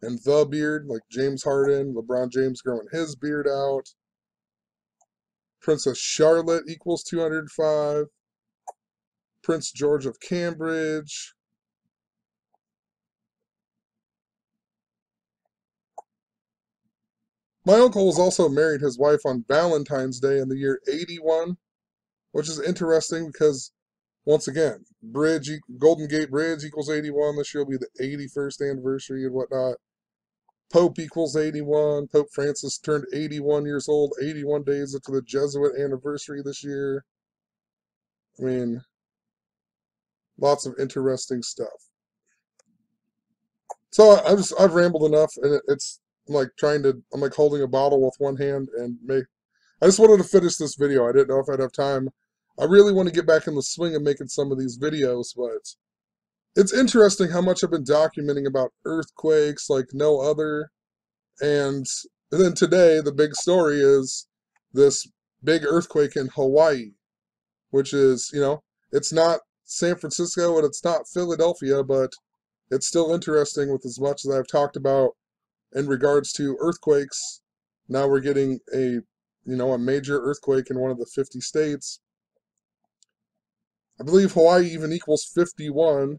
And the beard, like James Harden, LeBron James growing his beard out. Princess Charlotte equals 205. Prince George of Cambridge. My uncle was also married his wife on Valentine's Day in the year 81, which is interesting because, once again, Golden Gate Bridge equals 81. This year will be the 81st anniversary and whatnot. Pope equals 81. Pope Francis turned 81 years old, 81 days after the Jesuit anniversary this year. I mean, lots of interesting stuff. So I've rambled enough, and I'm like holding a bottle with one hand and I just wanted to finish this video. I didn't know if I'd have time. I really want to get back in the swing of making some of these videos, but it's interesting how much I've been documenting about earthquakes like no other. And then today, the big story is this big earthquake in Hawaii, which is, it's not San Francisco and it's not Philadelphia, but it's still interesting with as much as I've talked about in regards to earthquakes. Now we're getting a major earthquake in one of the 50 states. I believe Hawaii even equals 51.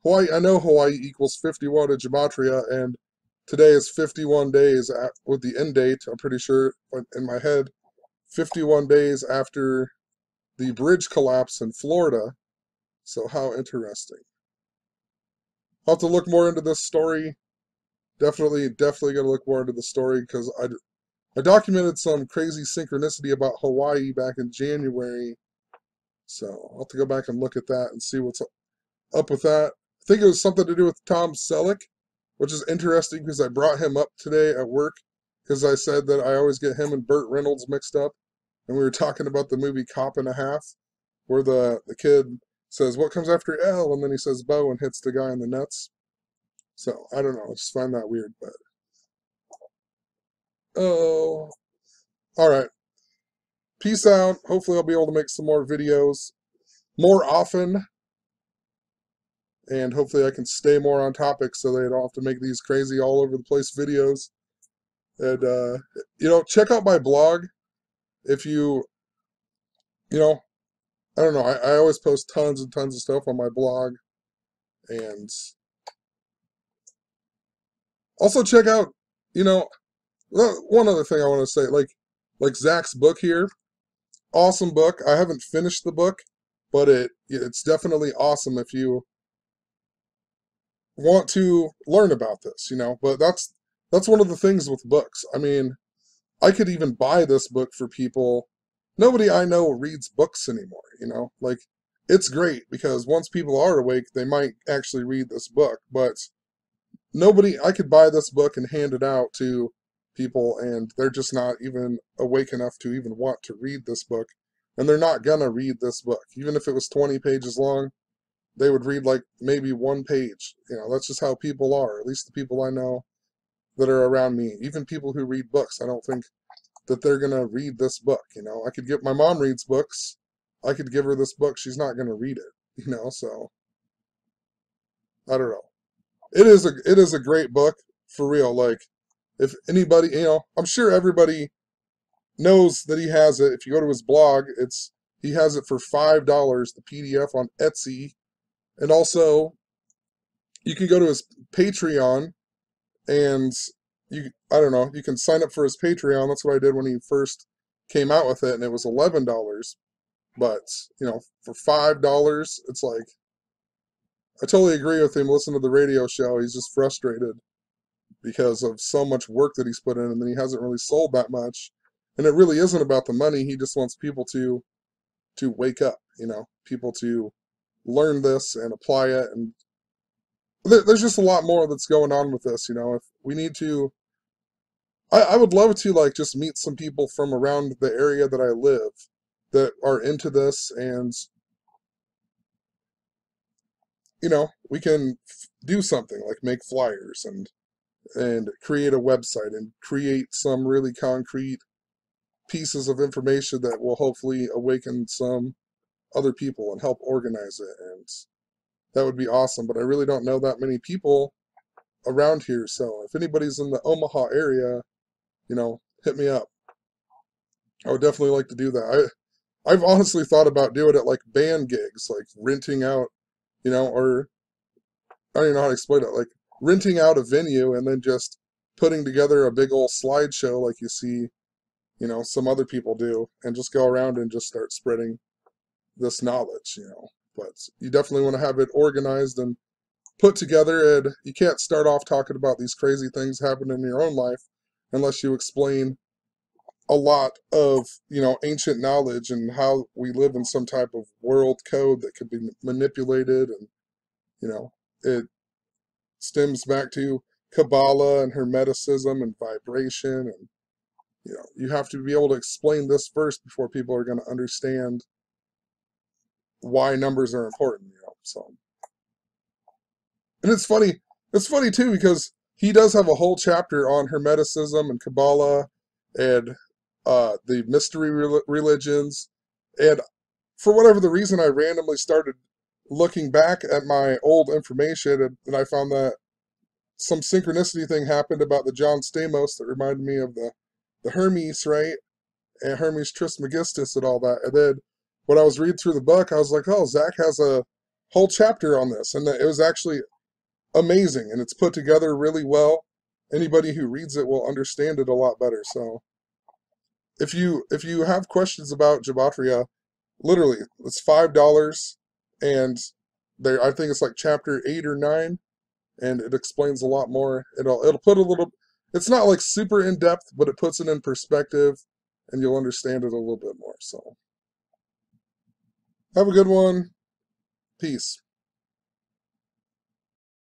Hawaii, I know Hawaii equals 51 in gematria, and today is 51 days with the end date, I'm pretty sure, in my head, 51 days after the bridge collapse in Florida. So how interesting. I'll have to look more into this story. Definitely gonna look more into the story because I documented some crazy synchronicity about Hawaii back in January. So I'll have to go back and look at that and see what's up with that. I think it was something to do with Tom Selleck, which is interesting because I brought him up today at work because I said that I always get him and Burt Reynolds mixed up. And we were talking about the movie Cop and a Half, where the kid says, "What comes after L?" And then he says "Bo" and hits the guy in the nuts. So I don't know. I just find that weird, but oh, all right. Peace out. Hopefully, I'll be able to make some more videos more often, and hopefully, I can stay more on topic so they don't have to make these crazy all over the place videos. And check out my blog if you know, I don't know. I always post tons and tons of stuff on my blog, and also check out, you know, one other thing I want to say, like Zach's book here, awesome book. I haven't finished the book, but it's definitely awesome if you want to learn about this, But that's one of the things with books. I mean, I could even buy this book for people. Nobody I know reads books anymore, Like, it's great because once people are awake, they might actually read this book, but I could buy this book and hand it out to people, and they're just not even awake enough to even want to read this book, and they're not gonna read this book. Even if it was 20 pages long, they would read like maybe one page. That's just how people are, at least the people I know that are around me. Even people who read books, I don't think that they're gonna read this book. I could my mom reads books. I could give her this book. She's not gonna read it. So I don't know. It is a great book for real. Like, if anybody, I'm sure everybody knows that he has it. If you go to his blog, he has it for $5, the PDF on Etsy, and also you can go to his Patreon, and I don't know, you can sign up for his Patreon. That's what I did when he first came out with it, and it was $11. But for $5, it's like, I totally agree with him. Listen to the radio show. He's just frustrated because of so much work that he's put in, and then he hasn't really sold that much. And it really isn't about the money. He just wants people to wake up, people to learn this and apply it. And there's just a lot more that's going on with this, if we need to. I would love to like just meet some people from around the area that I live that are into this, and we can do something like make flyers and create a website and create some really concrete pieces of information that will hopefully awaken some other people and help organize it. And that would be awesome. But I really don't know that many people around here. So if anybody's in the Omaha area, hit me up. I would definitely like to do that. I've honestly thought about doing it like band gigs, like renting out, or I don't even know how to explain it, like renting out a venue and then just putting together a big old slideshow like you see, some other people do, and just go around and just start spreading this knowledge. But you definitely want to have it organized and put together, and you can't start off talking about these crazy things happening in your own life unless you explain a lot of, ancient knowledge and how we live in some type of world code that could be manipulated. And, it stems back to Kabbalah and Hermeticism and vibration. And, you have to be able to explain this first before people are going to understand why numbers are important, so. And it's funny too, because he does have a whole chapter on Hermeticism and Kabbalah and the mystery religions. And for whatever the reason, I randomly started looking back at my old information, and I found that some synchronicity thing happened about the John Stamos that reminded me of the Hermes, right? And Hermes Trismegistus and all that. And then when I was reading through the book, I was like, oh, Zach has a whole chapter on this, and it was actually amazing, and it's put together really well. Anybody who reads it will understand it a lot better. So if you have questions about Gematria, literally it's $5, and there I think it's like chapter 8 or 9, and it explains a lot more. It'll put a little. It's not like super in depth, but it puts it in perspective, and you'll understand it a little bit more. So have a good one. Peace.